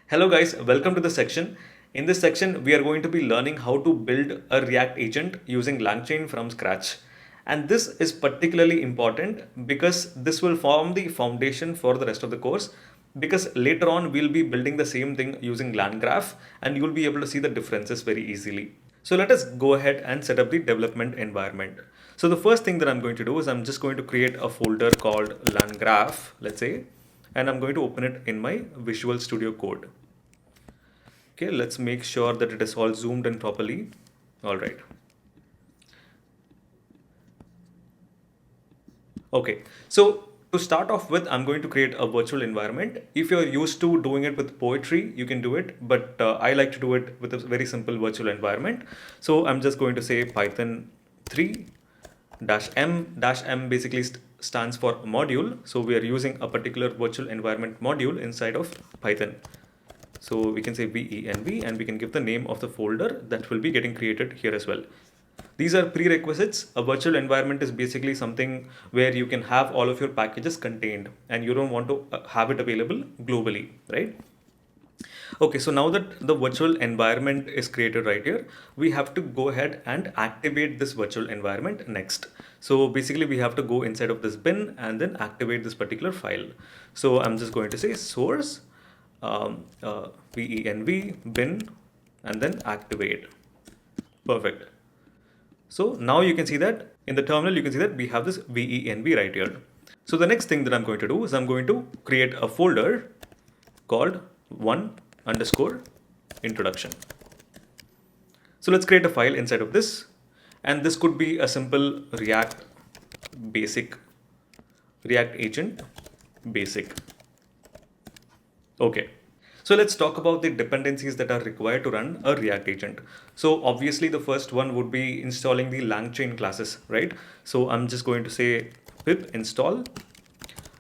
Hello guys, welcome to the section. In this section, we are going to be learning how to build a React agent using LangChain from scratch. And this is particularly important because this will form the foundation for the rest of the course, because later on we'll be building the same thing using LangGraph and you'll be able to see the differences very easily. So let us go ahead and set up the development environment. So the first thing that I'm going to do is I'm just going to create a folder called LangGraph, let's say, and I'm going to open it in my Visual Studio Code. Okay, let's make sure that it is all zoomed in properly. All right. Okay, so to start off with, I'm going to create a virtual environment. If you're used to doing it with Poetry, you can do it, but I like to do it with a very simple virtual environment. So I'm just going to say Python 3 dash m basically stands for module. So we are using a particular virtual environment module inside of Python. So we can say venv and we can give the name of the folder that will be getting created here as well. These are prerequisites. A virtual environment is basically something where you can have all of your packages contained and you don't want to have it available globally, right? Okay, so now that the virtual environment is created right here, we have to go ahead and activate this virtual environment next. So basically we have to go inside of this bin and then activate this particular file. So I'm just going to say source venv bin and then activate. Perfect. So now you can see that in the terminal, you can see that we have this venv right here. So the next thing that I'm going to do is I'm going to create a folder called one underscore introduction. So let's create a file inside of this, and this could be a simple React basic, React agent basic. Okay. So let's talk about the dependencies that are required to run a React agent. So obviously the first one would be installing the LangChain classes, right? So I'm just going to say pip install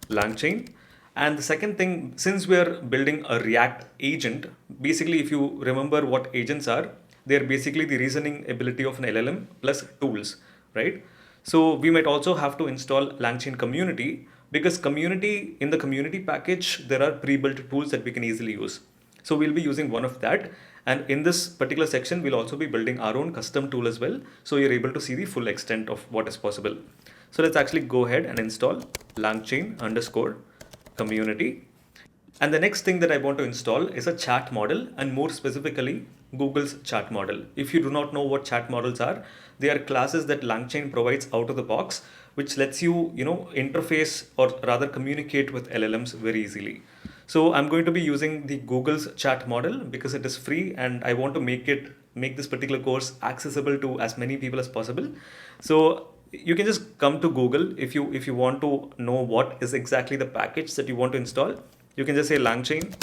LangChain. And the second thing, since we're building a React agent, basically if you remember what agents are, they're basically the reasoning ability of an LLM plus tools, right? So we might also have to install LangChain community, because community, in the community package, there are pre-built tools that we can easily use. So we'll be using one of that. And in this particular section, we'll also be building our own custom tool as well. So you're able to see the full extent of what is possible. So let's actually go ahead and install LangChain underscore community. And the next thing that I want to install is a chat model, and more specifically, Google's chat model. If you do not know what chat models are, they are classes that LangChain provides out of the box, which lets you, interface or rather communicate with LLMs very easily. So I'm going to be using the Google's chat model because it is free, and I want to make this particular course accessible to as many people as possible. So you can just come to Google if you want to know what is exactly the package that you want to install. You can just say LangChain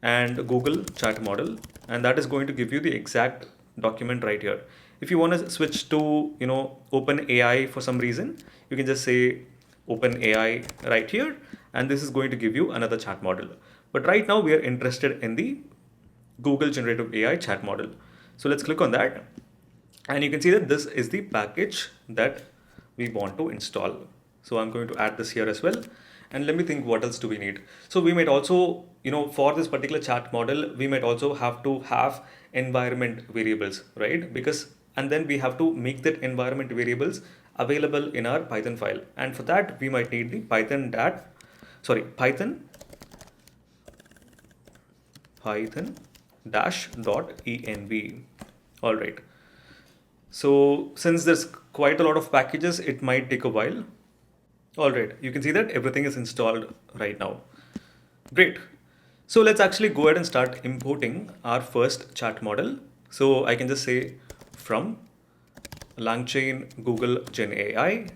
and Google chat model, and that is going to give you the exact document right here. If you want to switch to OpenAI for some reason, you can just say OpenAI right here, and this is going to give you another chat model. But right now we are interested in the Google generative AI chat model. So let's click on that, and you can see that this is the package that we want to install. So I'm going to add this here as well. And let me think, what else do we need? So we might also, for this particular chat model, we might also have to have environment variables, right? And then we have to make that environment variables available in our Python file. And for that, we might need the Python dash dot env. All right. So since there's quite a lot of packages, it might take a while. All right, you can see that everything is installed right now. Great. So let's actually go ahead and start importing our first chat model. So I can just say from LangChain Google Gen AI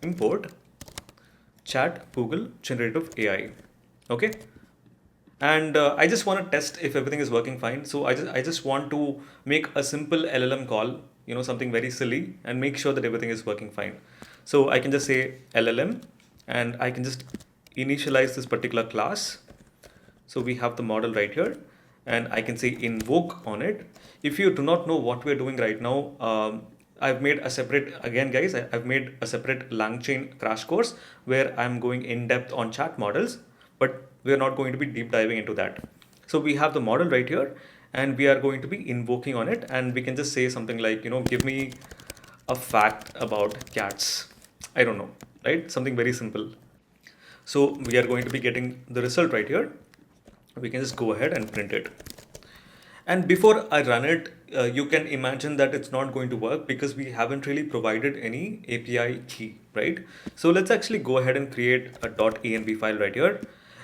import chat Google generative AI. Okay. And I just want to test if everything is working fine. So I just want to make a simple LLM call, something very silly, and make sure that everything is working fine. So I can just say LLM, and I can just initialize this particular class. So we have the model right here, and I can say invoke on it. If you do not know what we're doing right now, I've made a separate, again guys, I've made a separate LangChain crash course where I'm going in depth on chat models, but we're not going to be deep diving into that. So we have the model right here, and we are going to be invoking on it, and we can just say something like, give me a fact about cats. I don't know, right? Something very simple. So we are going to be getting the result right here. We can just go ahead and print it. And before I run it, you can imagine that it's not going to work because we haven't really provided any API key, right? So let's actually go ahead and create a .env file right here.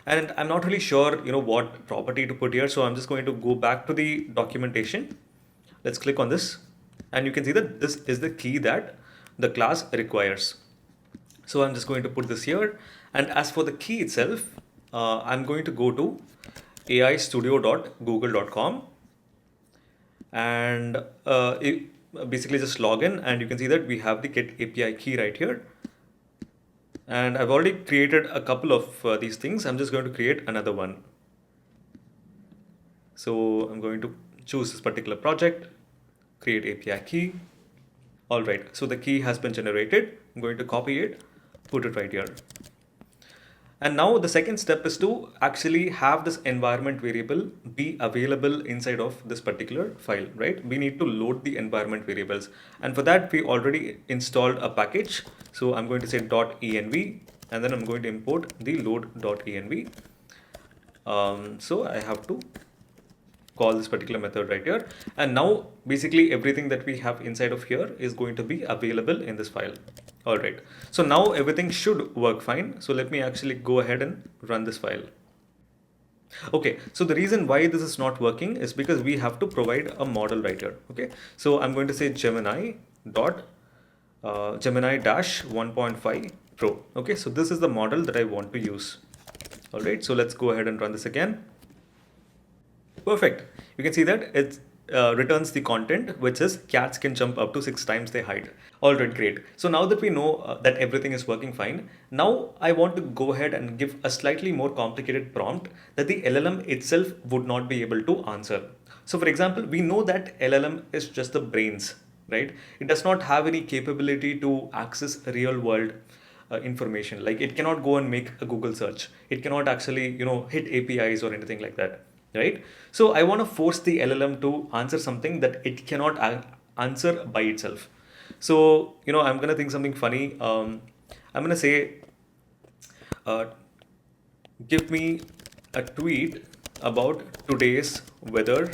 And I'm not really sure, what property to put here. So I'm just going to go back to the documentation. Let's click on this. And you can see that this is the key that the class requires. So I'm just going to put this here. And as for the key itself, I'm going to go to aistudio.google.com and basically just log in, and you can see that we have the get API key right here. And I've already created a couple of these things. I'm just going to create another one. So I'm going to choose this particular project, create API key. All right, so the key has been generated. I'm going to copy it, put it right here. And now the second step is to actually have this environment variable be available inside of this particular file, right? We need to load the environment variables. And for that, we already installed a package. So I'm going to say .env, and then I'm going to import the load.env. So I have to call this particular method right here. And now basically everything that we have inside of here is going to be available in this file. All right, so now everything should work fine. So let me actually go ahead and run this file. Okay, so the reason why this is not working is because we have to provide a model right here. Okay, so I'm going to say Gemini dash 1.5 Pro. Okay, so this is the model that I want to use. All right, so let's go ahead and run this again. Perfect. You can see that it returns the content, which is cats can jump up to 6 times their height. All right, great. So now that we know that everything is working fine, now I want to go ahead and give a slightly more complicated prompt that the LLM itself would not be able to answer. So for example, we know that LLM is just the brains, right? It does not have any capability to access real world information. Like it cannot go and make a Google search. It cannot actually, hit APIs or anything like that, right? So I want to force the LLM to answer something that it cannot answer by itself. So, I'm going to think something funny. I'm going to say, uh, give me a tweet about today's weather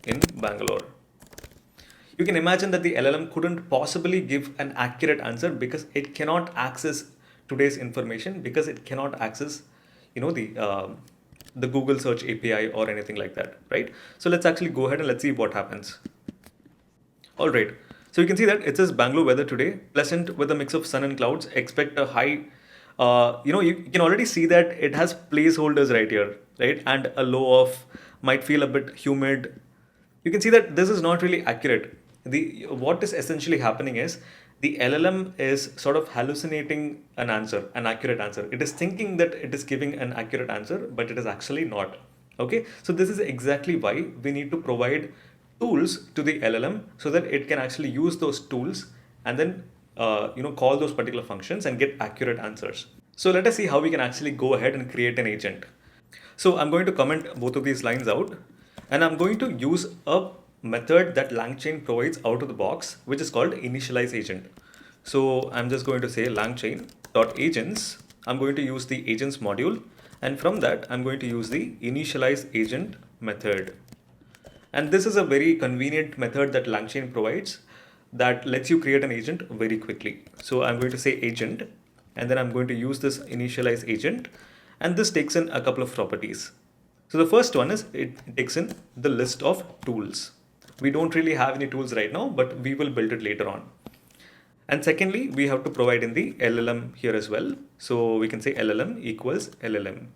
in Bangalore. You can imagine that the LLM couldn't possibly give an accurate answer because it cannot access today's information, because it cannot access, the Google search API or anything like that, right? So let's actually go ahead and let's see what happens. All right. So you can see that it says Bangalore weather today, pleasant with a mix of sun and clouds. Expect a high. You can already see that it has placeholders right here, right? And a low of might feel a bit humid. You can see that this is not really accurate. What is essentially happening is the LLM is sort of hallucinating an answer, an accurate answer. It is thinking that it is giving an accurate answer, but it is actually not. Okay, so this is exactly why we need to provide tools to the LLM so that it can actually use those tools and then call those particular functions and get accurate answers. So let us see how we can actually go ahead and create an agent. So I'm going to comment both of these lines out, and I'm going to use a method that LangChain provides out of the box, which is called initialize agent. So I'm just going to say langchain.agents. I'm going to use the agents module, and from that I'm going to use the initialize agent method. And this is a very convenient method that LangChain provides that lets you create an agent very quickly. So I'm going to say agent, and then I'm going to use this initialize agent, and this takes in a couple of properties. So the first one is it takes in the list of tools. We don't really have any tools right now, but we will build it later on. And secondly, we have to provide in the LLM here as well. So we can say LLM equals LLM.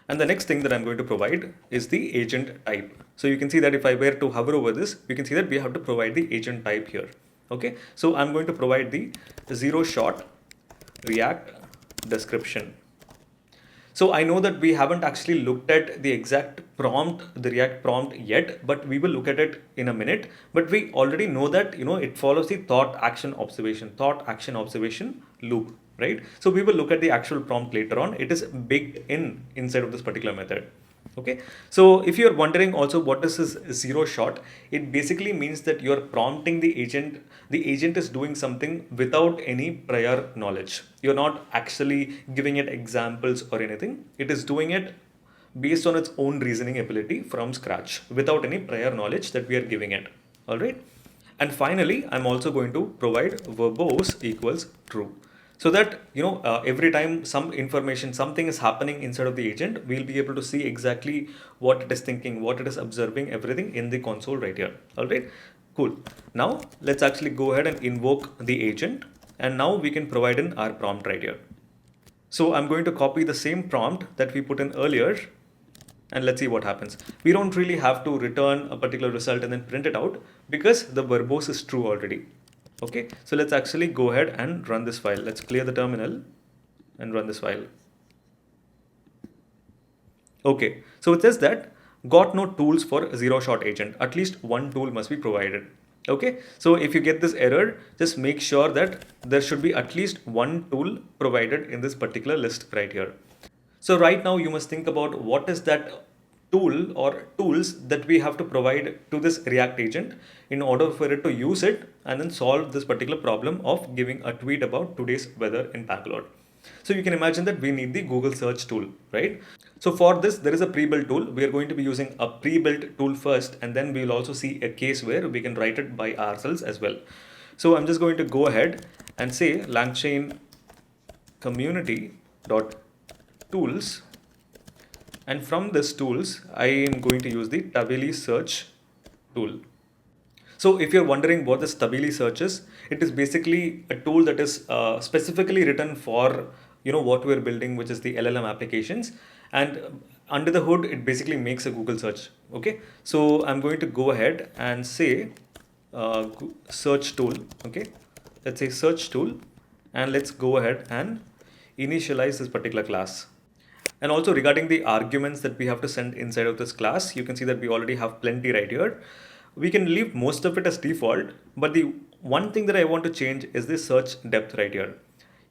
And the next thing that I'm going to provide is the agent type. So you can see that if I were to hover over this, you can see that we have to provide the agent type here. Okay, so I'm going to provide the 0-shot React description. So I know that we haven't actually looked at the exact prompt, the React prompt yet, but we will look at it in a minute. But we already know that, it follows the thought action observation loop, right? So we will look at the actual prompt later on. It is baked inside of this particular method. Okay, so if you're wondering also what is this zero shot, it basically means that you're prompting the agent is doing something without any prior knowledge. You're not actually giving it examples or anything. It is doing it based on its own reasoning ability from scratch without any prior knowledge that we are giving it. All right. And finally, I'm also going to provide verbose equals true. So that, every time some information, something is happening inside of the agent, we'll be able to see exactly what it is thinking, what it is observing, everything in the console right here. All right, cool. Now let's actually go ahead and invoke the agent. And now we can provide in our prompt right here. So I'm going to copy the same prompt that we put in earlier, and let's see what happens. We don't really have to return a particular result and then print it out because the verbose is true already. Okay, so let's actually go ahead and run this file. Let's clear the terminal and run this file. Okay, so it says that got no tools for zero shot agent. At least one tool must be provided. Okay, so if you get this error, just make sure that there should be at least one tool provided in this particular list right here. So right now you must think about what is that tool or tools that we have to provide to this React agent in order for it to use it and then solve this particular problem of giving a tweet about today's weather in Bangalore. So you can imagine that we need the Google search tool, right? So for this, there is a pre-built tool. We are going to be using a pre-built tool first, and then we will also see a case where we can write it by ourselves as well. So I'm just going to go ahead and say LangChain community dot tools, and from this tools I am going to use the Tabili search tool. So if you're wondering what this Tabili search is, it is basically a tool that is specifically written for what we're building, which is the LLM applications, and under the hood it basically makes a Google search. Okay, so I'm going to go ahead and say search tool. Okay, let's say search tool, and let's go ahead and initialize this particular class. And also regarding the arguments that we have to send inside of this class, you can see that we already have plenty right here. We can leave most of it as default, but the one thing that I want to change is the search depth right here.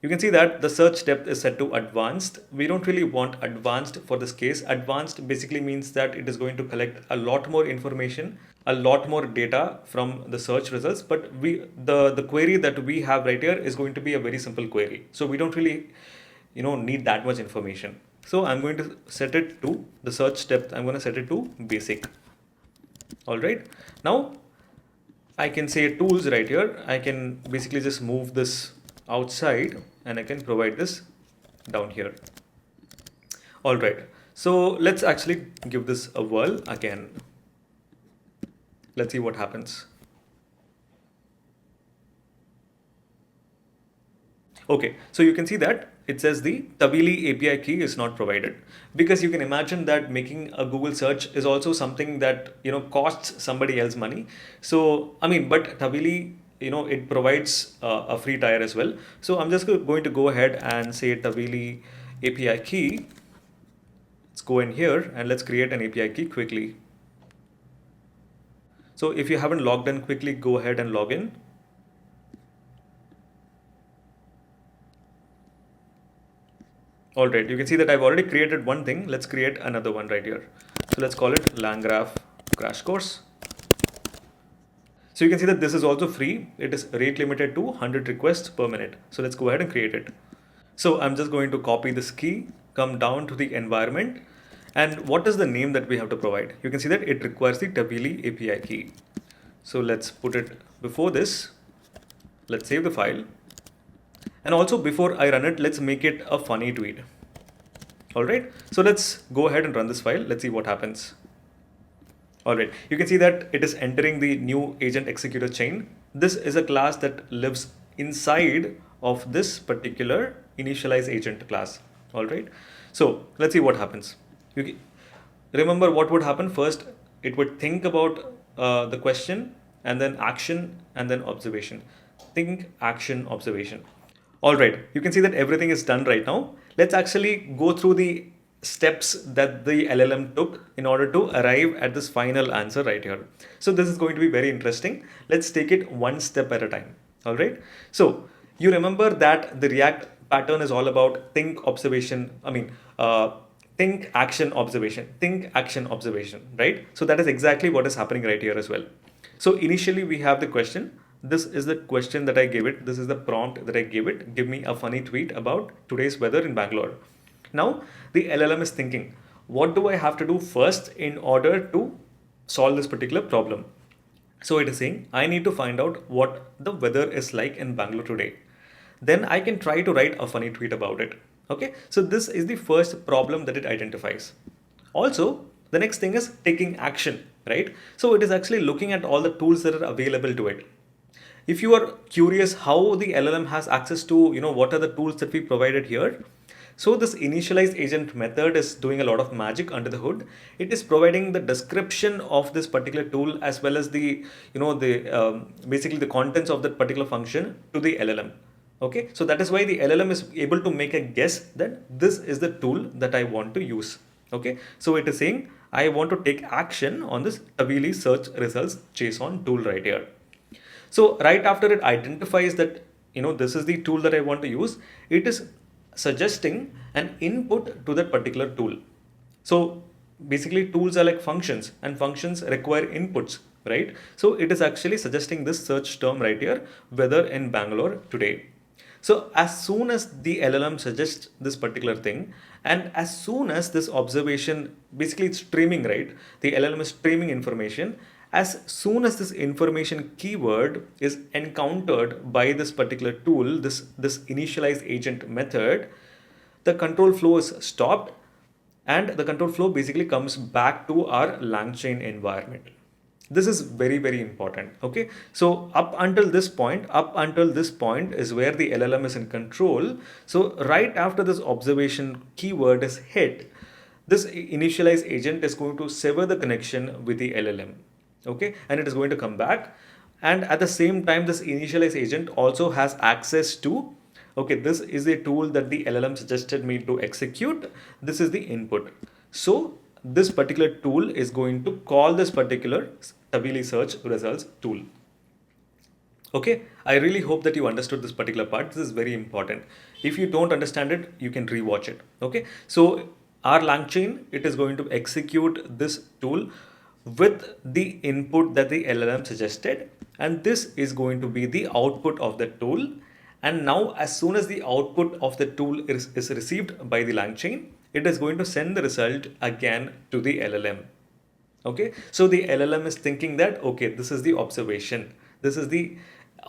You can see that the search depth is set to advanced. We don't really want advanced for this case. Advanced basically means that it is going to collect a lot more information, a lot more data from the search results. But the query that we have right here is going to be a very simple query. So we don't really need that much information. So I'm going to set it to the search depth. I'm going to set it to basic. All right. Now I can say tools right here. I can basically just move this outside and I can provide this down here. All right. So let's actually give this a whirl again. Let's see what happens. Okay, so you can see that it says the Tabili API key is not provided, because you can imagine that making a Google search is also something that costs somebody else money. So I mean, but Tabili it provides a free tier as well. So I'm just going to go ahead and say Tabili API key. Let's go in here and let's create an API key quickly. So if you haven't logged in, quickly go ahead and log in. All right, you can see that I've already created one thing. Let's create another one right here. So let's call it LangGraph crash course. So you can see that this is also free. It is rate limited to 100 requests per minute. So let's go ahead and create it. So I'm just going to copy this key, come down to the environment. And what is the name that we have to provide? You can see that it requires the Tabili API key. So let's put it before this. Let's save the file. And also before I run it, let's make it a funny tweet. All right, so let's go ahead and run this file. Let's see what happens. All right, you can see that it is entering the new agent executor chain. This is a class that lives inside of this particular initialize agent class. All right, so let's see what happens. Remember what would happen first? It would think about the question and then action and then observation. Think, action, observation. All right, you can see that everything is done right now. Let's actually go through the steps that the LLM took in order to arrive at this final answer right here. So this is going to be very interesting. Let's take it one step at a time. All right. So you remember that the React pattern is all about think, observation. think, action, observation, think, action, observation, right? So that is exactly what is happening right here as well. So initially we have the question. This is the question that I gave it. This is the prompt that I gave it. Give me a funny tweet about today's weather in Bangalore. Now the LLM is thinking, what do I have to do first in order to solve this particular problem? So it is saying, I need to find out what the weather is like in Bangalore today. Then I can try to write a funny tweet about it. Okay, so this is the first problem that it identifies. Also, the next thing is taking action, right? So it is actually looking at all the tools that are available to it. If you are curious how the LLM has access to, what are the tools that we provided here, so this initialize agent method is doing a lot of magic under the hood. It is providing the description of this particular tool as well as the, basically the contents of that particular function to the LLM. Okay, so that is why the LLM is able to make a guess that this is the tool that I want to use. Okay, so it is saying I want to take action on this Tavili search results JSON tool right here. So right after it identifies that, this is the tool that I want to use, it is suggesting an input to that particular tool. So basically tools are like functions and functions require inputs, right? So it is actually suggesting this search term right here, weather in Bangalore today. So as soon as the LLM suggests this particular thing, and as soon as this observation, basically it's streaming, right? The LLM is streaming information. As soon as this information keyword is encountered by this particular tool, this initialize agent method, the control flow is stopped, and the control flow basically comes back to our LangChain environment. This is very, very important. Okay, so up until this point is where the LLM is in control. So right after this observation keyword is hit, this initialize agent is going to sever the connection with the LLM. Okay, and it is going to come back, and at the same time this initialize agent also has access to, okay, this is a tool that the LLM suggested me to execute, this is the input. So this particular tool is going to call this particular Tabili search results tool. Okay, I really hope that you understood this particular part. This is very important. If you don't understand it, you can rewatch it. Okay, so our LangChain, it is going to execute this tool with the input that the LLM suggested, and this is going to be the output of the tool. And now as soon as the output of the tool is received by the LangChain, it is going to send the result again to the LLM. Okay, so the LLM is thinking that, okay, this is the observation, this is the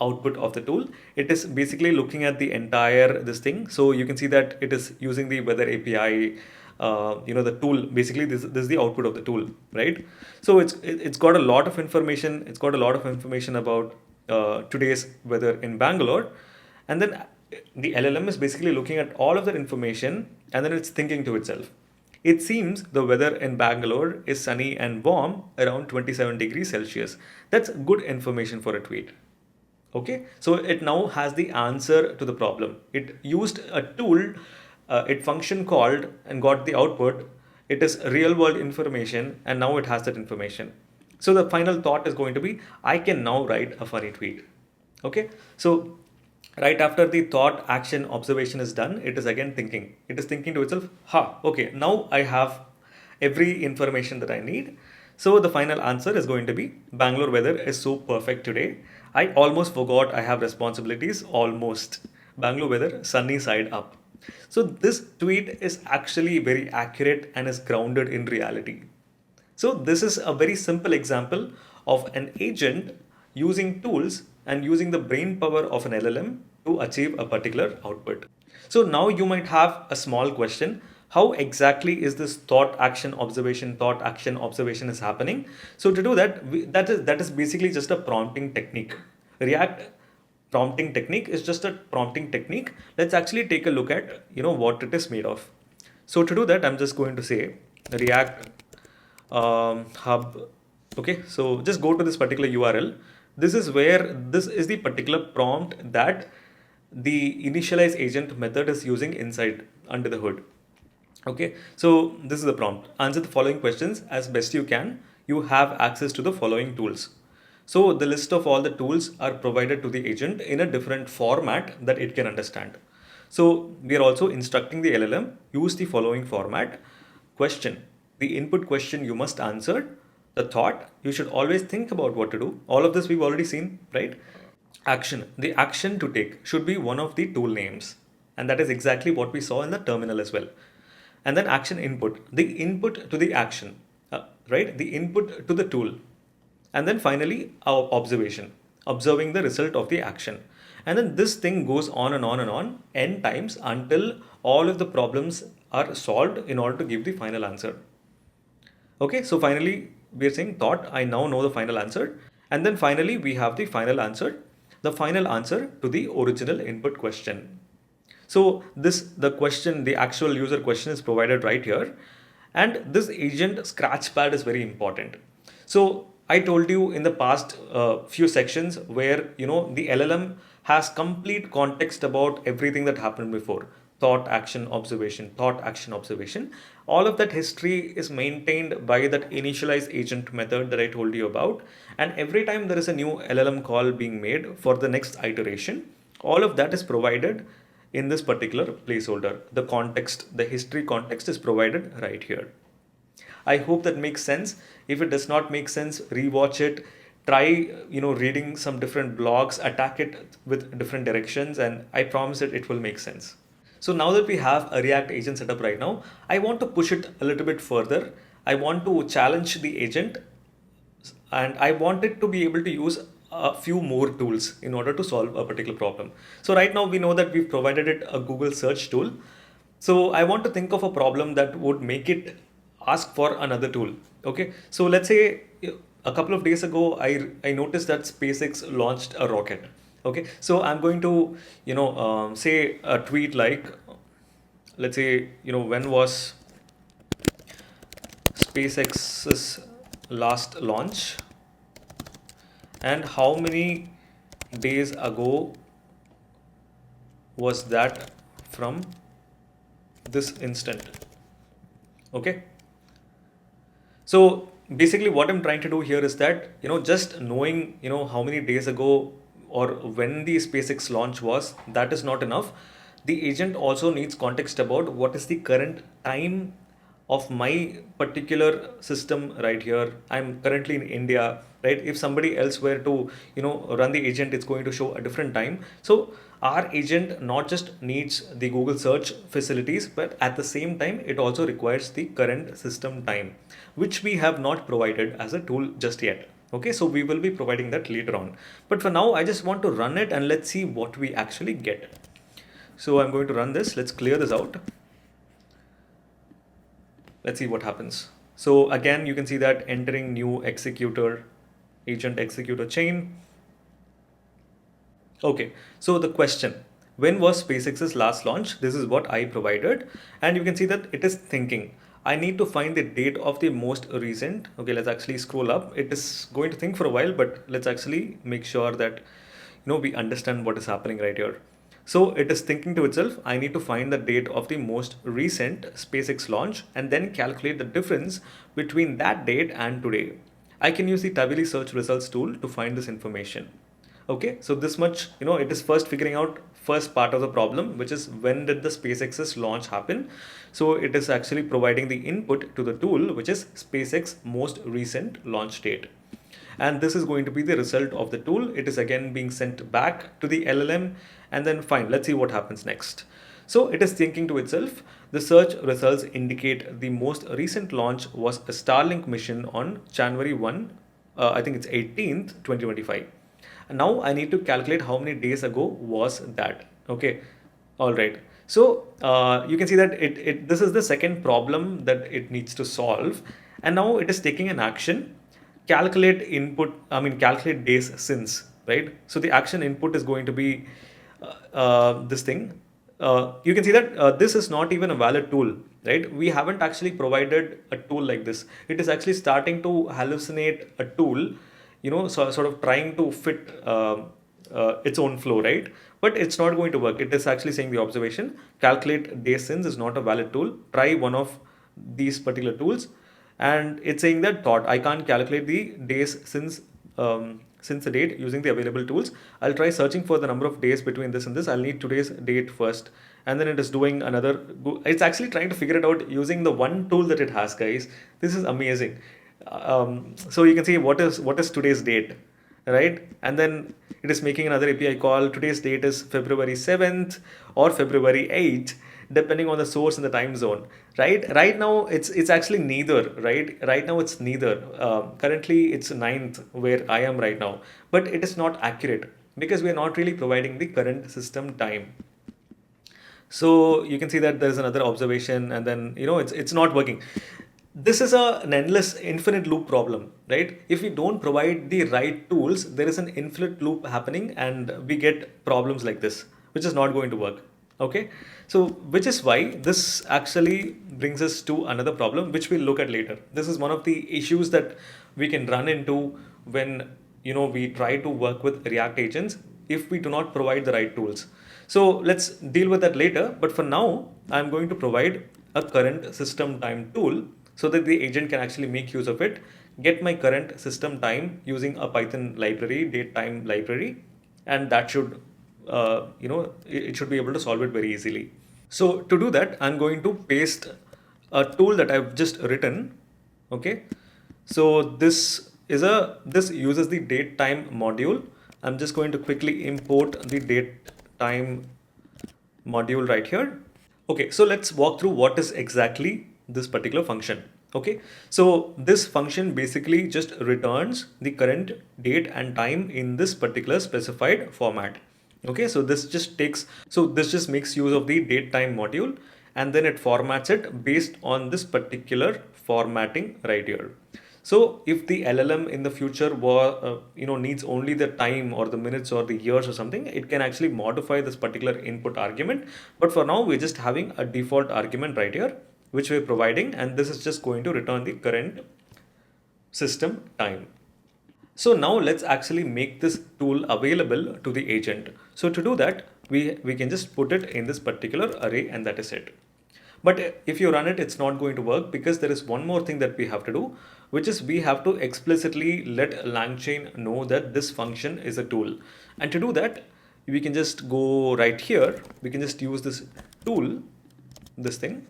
output of the tool. It is basically looking at the entire this thing. So you can see that it is using the weather API, the tool, basically this is the output of the tool, right? So it's got a lot of information. It's got a lot of information about today's weather in Bangalore. And then the LLM is basically looking at all of that information, and then it's thinking to itself, it seems the weather in Bangalore is sunny and warm around 27 degrees Celsius. That's good information for a tweet. Okay, so it now has the answer to the problem. It used a tool, it function called and got the output. It is real world information, and now it has that information. So the final thought is going to be, I can now write a funny tweet. Okay, so right after the thought, action, observation is done, it is again thinking. It is thinking to itself, okay, now I have every information that I need. So the final answer is going to be, Bangalore weather is so perfect today. I almost forgot I have responsibilities, almost. Bangalore weather, sunny side up. So this tweet is actually very accurate and is grounded in reality. So this is a very simple example of an agent using tools and using the brain power of an LLM to achieve a particular output. So now you might have a small question. How exactly is this thought action observation is happening? So to do that, that is basically just a prompting technique. React prompting technique is just a prompting technique. Let's actually take a look at what it is made of. So to do that, I'm just going to say React hub. Okay, so just go to this particular URL. This is the particular prompt that the initialize agent method is using inside under the hood. Okay, so this is the prompt. Answer the following questions as best you can. You have access to the following tools. So the list of all the tools are provided to the agent in a different format that it can understand. So we are also instructing the LLM, use the following format. question, the input question you must answer, the thought, you should always think about what to do. All of this we've already seen, right? Action, the action to take should be one of the tool names. And that is exactly what we saw in the terminal as well. And then action input, the input to the action, right? The input to the tool. And then finally, our observation, observing the result of the action. And then this thing goes on and on and on n times until all of the problems are solved in order to give the final answer. Okay, so finally we are saying thought, I now know the final answer. And then finally we have the final answer to the original input question. So the question, the actual user question is provided right here. And this agent scratchpad is very important. So I told you in the past few sections where, the LLM has complete context about everything that happened before. Thought, action, observation, thought, action, observation. All of that history is maintained by that initialize agent method that I told you about. And every time there is a new LLM call being made for the next iteration, all of that is provided in this particular placeholder. The context, the history context is provided right here. I hope that makes sense. If it does not make sense, rewatch it. Try, reading some different blogs, attack it with different directions, and I promise it will make sense. So now that we have a React agent set up right now, I want to push it a little bit further. I want to challenge the agent and I want it to be able to use a few more tools in order to solve a particular problem. So right now we know that we've provided it a Google search tool. So I want to think of a problem that would make it ask for another tool. Okay, so let's say a couple of days ago I noticed that SpaceX launched a rocket. Okay, so I'm going to say a tweet like, let's say, when was SpaceX's last launch and how many days ago was that from this instant. Okay, so basically what I'm trying to do here is that just knowing how many days ago or when the SpaceX launch was, that is not enough. The agent also needs context about what is the current time of my particular system right here. I'm currently in India, right? If somebody else were to run the agent, it's going to show a different time. So our agent not just needs the Google search facilities, but at the same time it also requires the current system time, which we have not provided as a tool just yet. Okay, so we will be providing that later on, but for now I just want to run it and let's see what we actually get. So I'm going to run this. Let's clear this out. Let's see what happens. So again, you can see that entering new executor, agent executor chain. Okay, so the question, when was SpaceX's last launch? This is what I provided. And you can see that it is thinking. I need to find the date of the most recent. Okay, let's actually scroll up. It is going to think for a while, but let's actually make sure that we understand what is happening right here. So it is thinking to itself, I need to find the date of the most recent SpaceX launch and then calculate the difference between that date and today. I can use the Tabili search results tool to find this information. Okay, so this much, it is first figuring out first part of the problem, which is when did the SpaceX's launch happen. So it is actually providing the input to the tool, which is SpaceX most recent launch date. And this is going to be the result of the tool. It is again being sent back to the LLM and then fine, let's see what happens next. So it is thinking to itself, the search results indicate the most recent launch was a Starlink mission on January 1, I think it's 18th, 2025. And now I need to calculate how many days ago was that. Okay, all right. So you can see that this is the second problem that it needs to solve. And now it is taking an action, calculate days since, right? So the action input is going to be this thing. You can see that this is not even a valid tool, right? We haven't actually provided a tool like this. It is actually starting to hallucinate a tool, sort of trying to fit its own flow, right? But it's not going to work. It is actually saying the observation, calculate day since is not a valid tool. Try one of these particular tools. And it's saying that thought, I can't calculate the days since the date using the available tools. I'll try searching for the number of days between this and this. I'll need today's date first. and then it is doing another. It's actually trying to figure it out using the one tool that it has, guys. This is amazing. So you can see what is today's date, right? And then it is making another API call. Today's date is February 7th or February 8th, depending on the source and the time zone, right? Right now it's actually neither, right? Right now it's neither. Currently it's ninth where I am right now, but it is not accurate because we are not really providing the current system time. So you can see that there's another observation, and then it's not working. This is an endless infinite loop problem, right? If we don't provide the right tools, there is an infinite loop happening, and we get problems like this, which is not going to work. Okay, so which is why this actually brings us to another problem, which we'll look at later. This is one of the issues that we can run into when we try to work with React agents if we do not provide the right tools. So let's deal with that later. But for now, I'm going to provide a current system time tool so that the agent can actually make use of it, get my current system time using a Python library, date time library, and that should, it should be able to solve it very easily. So to do that, I'm going to paste a tool that I've just written. Okay. So this uses the date time module. I'm just going to quickly import the date time module right here. Okay, so let's walk through what is exactly this particular function. Okay, so this function basically just returns the current date and time in this particular specified format. Okay, so this just makes use of the date time module, and then it formats it based on this particular formatting right here. So if the LLM in the future needs only the time or the minutes or the years or something, it can actually modify this particular input argument. But for now, we're just having a default argument right here, which we're providing, and this is just going to return the current system time. So now let's actually make this tool available to the agent. So to do that, we can just put it in this particular array, and that is it. But if you run it, it's not going to work because there is one more thing that we have to do, which is we have to explicitly let LangChain know that this function is a tool. And to do that, we can just go right here. We can just use this tool, this thing,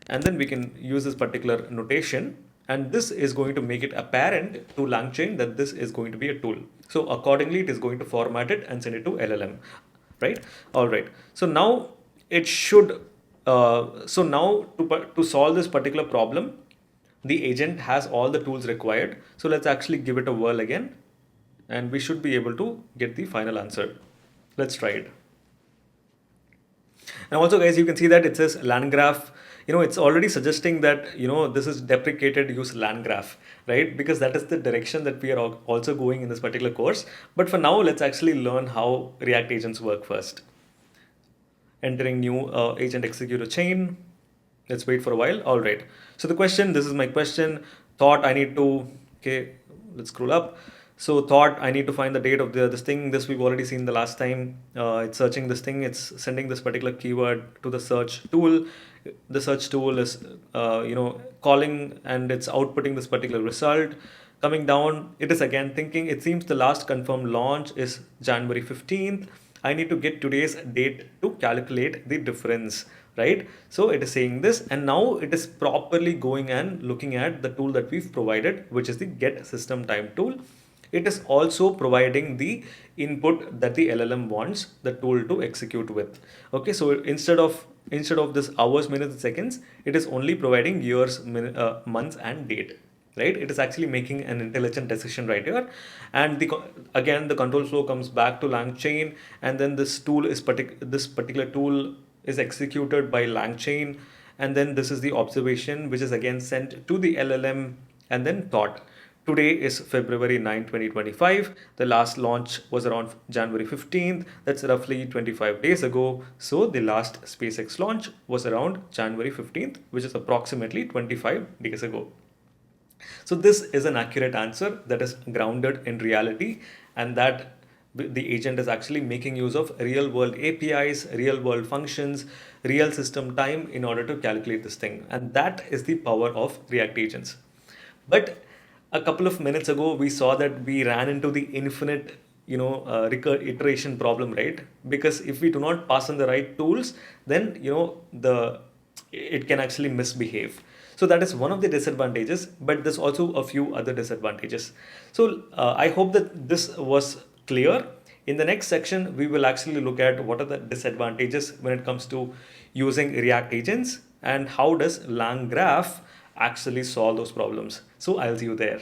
and then we can use this particular notation. And this is going to make it apparent to LangChain that this is going to be a tool. So accordingly, it is going to format it and send it to LLM, right? All right. So now it should so now to solve this particular problem, the agent has all the tools required. So let's actually give it a whirl again, and we should be able to get the final answer. Let's try it. And also, guys, you can see that it says LangGraph. It's already suggesting that this is deprecated, use LangGraph, right? Because that is the direction that we are also going in this particular course. But for now, let's actually learn how React agents work first. Entering new agent executor chain. Let's wait for a while. All right. So the question, this is my question. Thought I need to, okay, let's scroll up. So thought I need to find the date of this thing. This we've already seen the last time. It's searching this thing. It's sending this particular keyword to the search tool. The search tool is, calling, and it's outputting this particular result. Coming down, it is again thinking, it seems the last confirmed launch is January 15th. I need to get today's date to calculate the difference, right? So it is saying this, and now it is properly going and looking at the tool that we've provided, which is the get system time tool. It is also providing the input that the LLM wants the tool to execute with. Okay, so instead of this hours, minutes, and seconds, it is only providing years, months, and date. Right, it is actually making an intelligent decision right here, and again the control flow comes back to LangChain, and then this particular tool is executed by LangChain, and then this is the observation which is again sent to the LLM, and then thought. Today is February 9, 2025. The last launch was around January 15th. That's roughly 25 days ago. So the last SpaceX launch was around January 15th, which is approximately 25 days ago. So this is an accurate answer that is grounded in reality, and that the agent is actually making use of real world APIs, real world functions, real system time in order to calculate this thing. And that is the power of React agents. But a couple of minutes ago, we saw that we ran into the infinite recur iteration problem, right? Because if we do not pass on the right tools, then the it can actually misbehave. So that is one of the disadvantages, but there's also a few other disadvantages. So I hope that this was clear. In the next section, we will actually look at what are the disadvantages when it comes to using React agents and how does LangGraph actually solve those problems. So I'll see you there.